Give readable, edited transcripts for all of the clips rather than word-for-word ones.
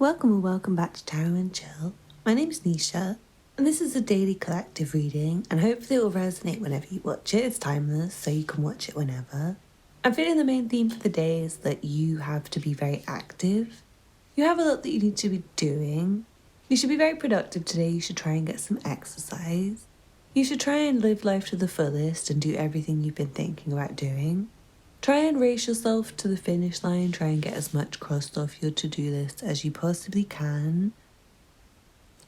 Welcome or welcome back to Tarot and Chill. My name's Nisha, and this is a daily collective reading, and hopefully it will resonate whenever you watch it. It's timeless, so you can watch it whenever. I'm feeling the main theme for the day is that you have to be very active. You have a lot that you need to be doing. You should be very productive today. You should try and get some exercise. You should try and live life to the fullest and do everything you've been thinking about doing. Try and race yourself to the finish line. Try and get as much crossed off your to-do list as you possibly can.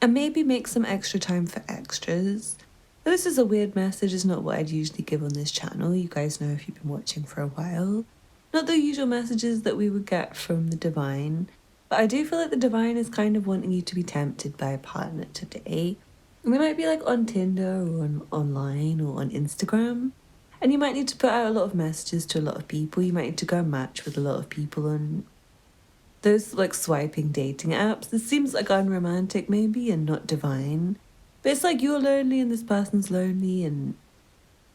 And maybe make some extra time for extras. Now, this is a weird message. It's not what I'd usually give on this channel. You guys know if you've been watching for a while. Not the usual messages that we would get from the divine. But I do feel like the divine is kind of wanting you to be tempted by a partner today. And they might be like on Tinder or online or on Instagram. And you might need to put out a lot of messages to a lot of people. You might need to go and match with a lot of people on those like swiping dating apps. This seems like unromantic maybe and not divine. But it's like you're lonely and this person's lonely and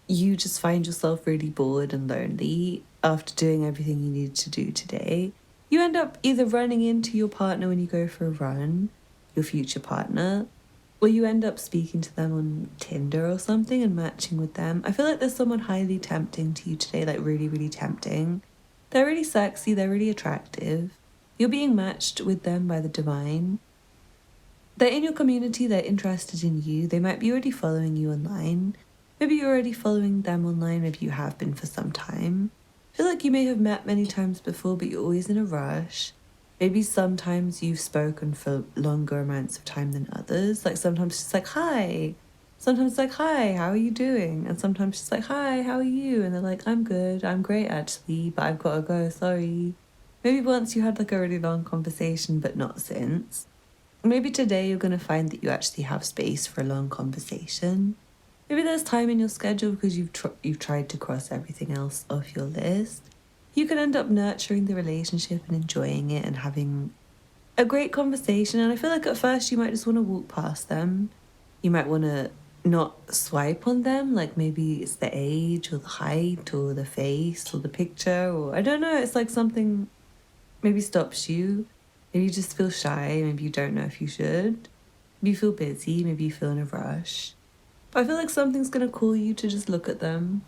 you just find yourself really bored and lonely after doing everything you needed to do today. You end up either running into your partner when you go for a run, your future partner, or you end up speaking to them on Tinder or something and matching with them. I feel like there's someone highly tempting to you today, like really, really tempting. They're really sexy, they're really attractive. You're being matched with them by the divine. They're in your community, they're interested in you. They might be already following you online. Maybe you're already following them online, maybe you have been for some time. I feel like you may have met many times before, but you're always in a rush. Maybe sometimes you've spoken for longer amounts of time than others. Like sometimes she's like, hi. Sometimes it's like, hi, how are you doing? And sometimes she's like, hi, how are you? And they're like, I'm good, I'm great actually, but I've got to go, sorry. Maybe once you had like a really long conversation, but not since. Maybe today you're going to find that you actually have space for a long conversation. Maybe there's time in your schedule because you've tried to cross everything else off your list. You can end up nurturing the relationship and enjoying it and having a great conversation. And I feel like at first you might just want to walk past them. You might want to not swipe on them. Like maybe it's the age or the height or the face or the picture or I don't know. It's like something maybe stops you. Maybe you just feel shy. Maybe you don't know if you should. Maybe you feel busy. Maybe you feel in a rush. But I feel like something's going to call you to just look at them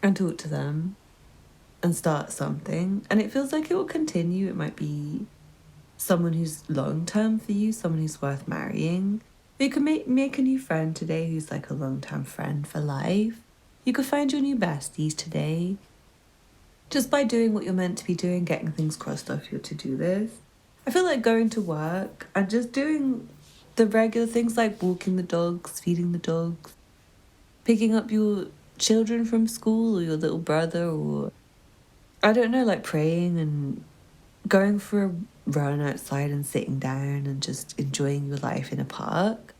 and talk to them and start something, and it feels like it will continue. It might be someone who's long-term for you, someone who's worth marrying. You could make a new friend today who's like a long-term friend for life. You could find your new besties today just by doing what you're meant to be doing, getting things crossed off your to-do list. I feel like going to work and just doing the regular things like walking the dogs, feeding the dogs, picking up your children from school or your little brother, or I don't know, like praying and going for a run outside and sitting down and just enjoying your life in a park.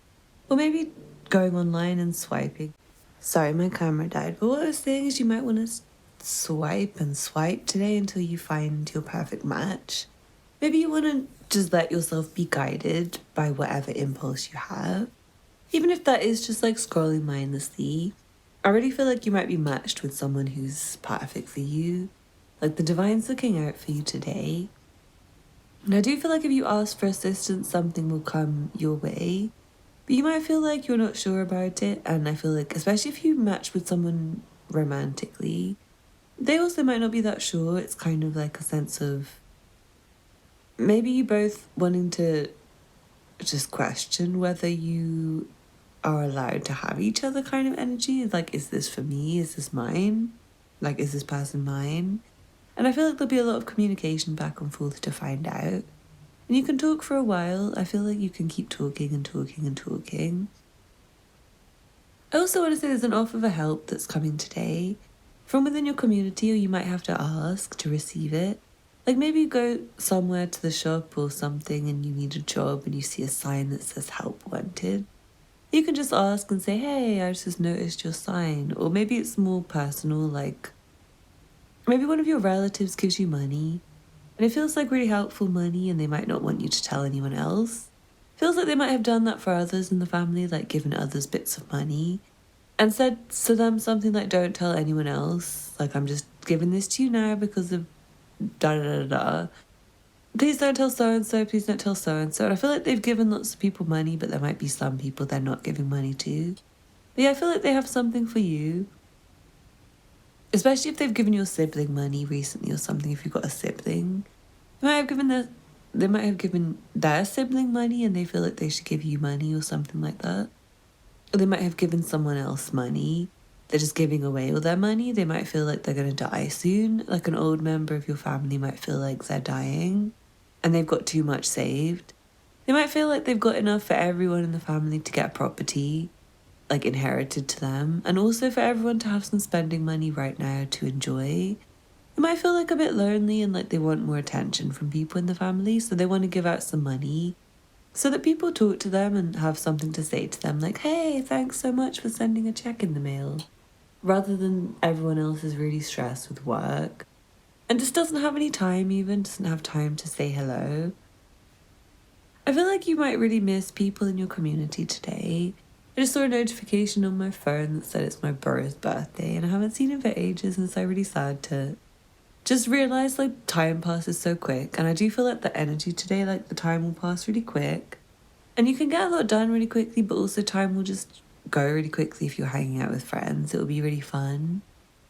Or maybe going online and swiping. Sorry, my camera died. But what I was saying is you might want to swipe and swipe today until you find your perfect match. Maybe you want to just let yourself be guided by whatever impulse you have. Even if that is just like scrolling mindlessly. I already feel like you might be matched with someone who's perfect for you. Like the divine's looking out for you today. And I do feel like if you ask for assistance, something will come your way. But you might feel like you're not sure about it. And I feel like, especially if you match with someone romantically, they also might not be that sure. It's kind of like a sense of maybe you both wanting to just question whether you are allowed to have each other kind of energy. Like, is this for me? Is this mine? Like, is this person mine? And I feel like there'll be a lot of communication back and forth to find out. And you can talk for a while. I feel like you can keep talking and talking and talking. I also want to say there's an offer of help that's coming today from within your community, or you might have to ask to receive it. Like maybe you go somewhere to the shop or something and you need a job and you see a sign that says help wanted. You can just ask and say, hey, I just noticed your sign. Or maybe it's more personal, like maybe one of your relatives gives you money and it feels like really helpful money and they might not want you to tell anyone else. Feels like they might have done that for others in the family, like given others bits of money and said to them something like, don't tell anyone else. Like, I'm just giving this to you now because of da da da da. please don't tell so-and-so, please don't tell so-and-so. And I feel like they've given lots of people money, but there might be some people they're not giving money to. But yeah, I feel like they have something for you. Especially if they've given your sibling money recently or something, if you've got a sibling. They might have given their sibling money and they feel like they should give you money or something like that. Or they might have given someone else money. They're just giving away all their money. They might feel like they're going to die soon. Like an old member of your family might feel like they're dying and they've got too much saved. They might feel like they've got enough for everyone in the family to get property, like inherited to them, and also for everyone to have some spending money right now to enjoy. They might feel like a bit lonely and like they want more attention from people in the family, so they want to give out some money so that people talk to them and have something to say to them, like, hey, thanks so much for sending a check in the mail, rather than everyone else is really stressed with work and just doesn't have any time, even doesn't have time to say hello. I feel like you might really miss people in your community today. I just saw a notification on my phone that said it's my brother's birthday and I haven't seen him for ages, and it's like really sad to just realise like time passes so quick. And I do feel like the energy today, like the time will pass really quick and you can get a lot done really quickly, but also time will just go really quickly if you're hanging out with friends. It will be really fun.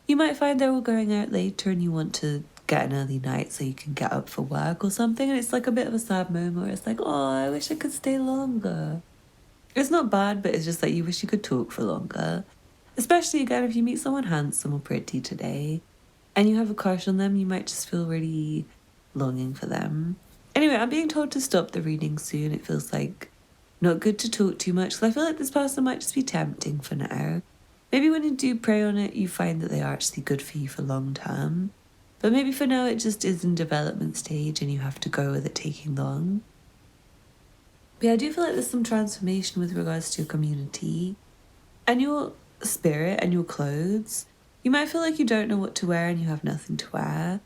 You might find they're all going out later and you want to get an early night so you can get up for work or something, and it's like a bit of a sad moment where it's like, oh, I wish I could stay longer. It's not bad, but it's just like you wish you could talk for longer. Especially again if you meet someone handsome or pretty today and you have a crush on them, you might just feel really longing for them. Anyway, I'm being told to stop the reading soon. It feels like not good to talk too much because I feel like this person might just be tempting for now. Maybe when you do pray on it, you find that they are actually good for you for long term. But maybe for now it just is in development stage and you have to go with it taking long. But yeah, I do feel like there's some transformation with regards to your community and your spirit and your clothes. You might feel like you don't know what to wear and you have nothing to wear.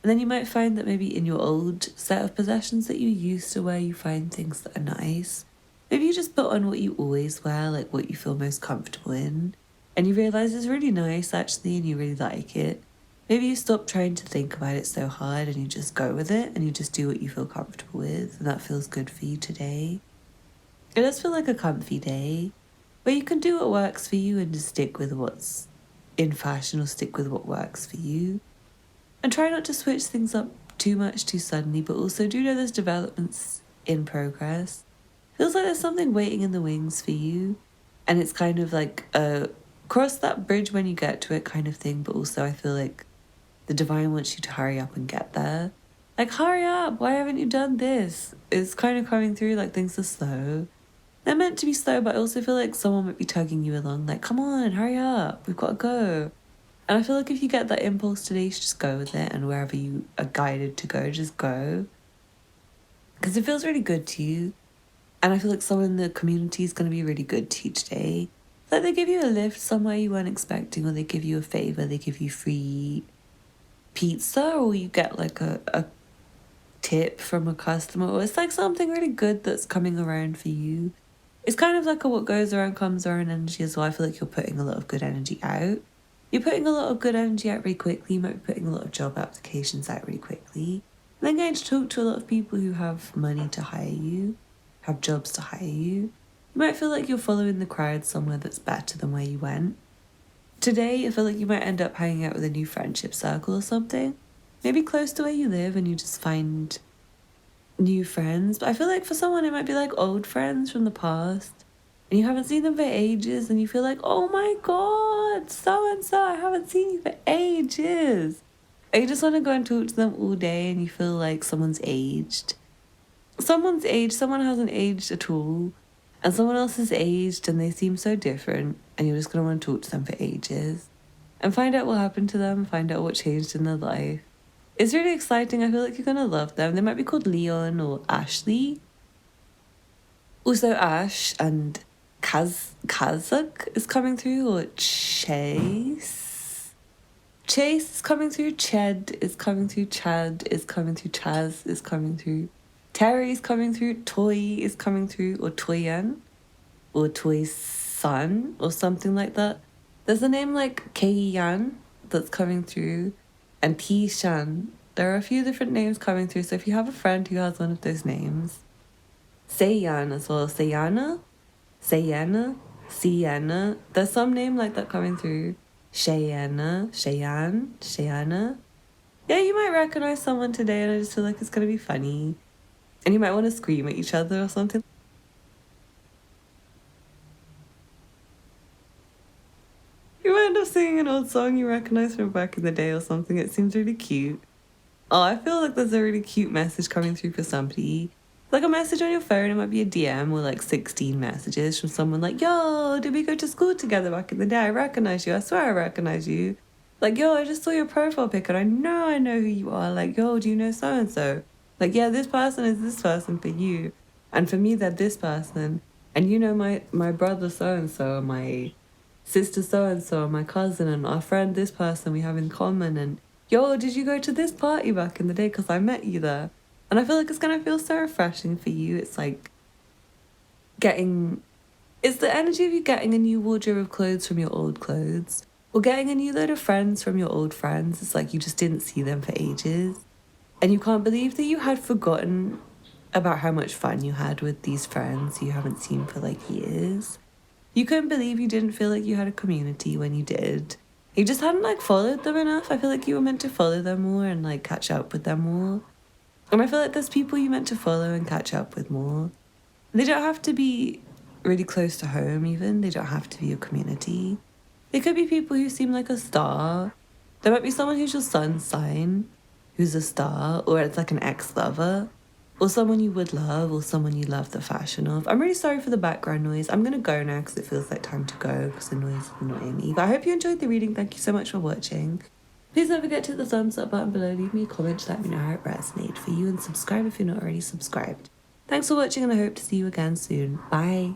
And then you might find that maybe in your old set of possessions that you used to wear, you find things that are nice. Maybe you just put on what you always wear, like what you feel most comfortable in. And you realise it's really nice actually and you really like it. Maybe you stop trying to think about it so hard and you just go with it and you just do what you feel comfortable with, and that feels good for you today. It does feel like a comfy day where you can do what works for you and just stick with what's in fashion or stick with what works for you. And try not to switch things up too much too suddenly, but also do know there's developments in progress. Feels like there's something waiting in the wings for you, and it's kind of like a cross that bridge when you get to it kind of thing, but also I feel like the divine wants you to hurry up and get there. Like, hurry up, why haven't you done this? It's kind of coming through like things are slow. They're meant to be slow, but I also feel like someone might be tugging you along, like, come on, hurry up, we've got to go. And I feel like if you get that impulse today, you should just go with it, and wherever you are guided to go, just go. Because it feels really good to you. And I feel like someone in the community is going to be really good to you today. Like they give you a lift somewhere you weren't expecting, or they give you a favour, they give you free pizza, or you get like a tip from a customer, or it's like something really good that's coming around for you. It's kind of like a what goes around comes around energy as well. I feel like you're putting a lot of good energy out. You're putting a lot of good energy out really quickly. You might be putting a lot of job applications out really quickly. And then getting to talk to a lot of people who have money to hire you, have jobs to hire you. You might feel like you're following the crowd somewhere that's better than where you went. Today, I feel like you might end up hanging out with a new friendship circle or something. Maybe close to where you live and you just find new friends. But I feel like for someone it might be like old friends from the past and you haven't seen them for ages and you feel like, oh my god, so and so, I haven't seen you for ages. And you just want to go and talk to them all day and you feel like someone's aged. Someone's aged, someone hasn't aged at all, and someone else has aged and they seem so different, and you're just going to want to talk to them for ages and find out what happened to them, find out what changed in their life. It's really exciting. I feel like you're going to love them. They might be called Leon or Ashley. Also Ash and Kazak is coming through, or Chase. Chase is coming through, Ched is coming through, Chad is coming through, Chaz is coming through, Terry is coming through, Toy is coming through, or Toyan, or Toy's son, or something like that. There's a name like Keiyan that's coming through, and Tishan There are a few different names coming through, so if you have a friend who has one of those names, Sayan as well, Sayana, Sayana, Sienna. There's some name like that coming through. Cheyenne, Cheyenne, Cheyenne. Yeah, you might recognize someone today, and I just feel like it's gonna be funny. And you might want to scream at each other or something. You might end up singing an old song you recognize from back in the day or something. It seems really cute. Oh, I feel like there's a really cute message coming through for somebody. Like a message on your phone, it might be a DM with like 16 messages from someone like, yo, did we go to school together back in the day? I recognize you. I swear I recognize you. Like, yo, I just saw your profile pic and I know who you are. Like, yo, do you know so-and-so? Like, yeah, this person is this person for you. And for me, they're this person. And you know my brother so-and-so, my sister so-and-so, my cousin, and our friend this person we have in common. And, yo, did you go to this party back in the day? Because I met you there. And I feel like it's going to feel so refreshing for you. It's like it's the energy of you getting a new wardrobe of clothes from your old clothes. Or getting a new load of friends from your old friends. It's like you just didn't see them for ages. And you can't believe that you had forgotten about how much fun you had with these friends you haven't seen for like years. You couldn't believe you didn't feel like you had a community when you did. You just hadn't like followed them enough. I feel like you were meant to follow them more and like catch up with them more. And I feel like there's people you meant to follow and catch up with more. They don't have to be really close to home even. They don't have to be your community. They could be people who seem like a star. There might be someone who's your sun's sign, who's a star, or it's like an ex-lover, or someone you would love, or someone you love the fashion of. I'm really sorry for the background noise. I'm going to go now because it feels like time to go because the noise is annoying me. But I hope you enjoyed the reading. Thank you so much for watching. Please don't forget to hit the thumbs up button below, leave me a comment to let me know how it resonated for you, and subscribe if you're not already subscribed. Thanks for watching, and I hope to see you again soon. Bye!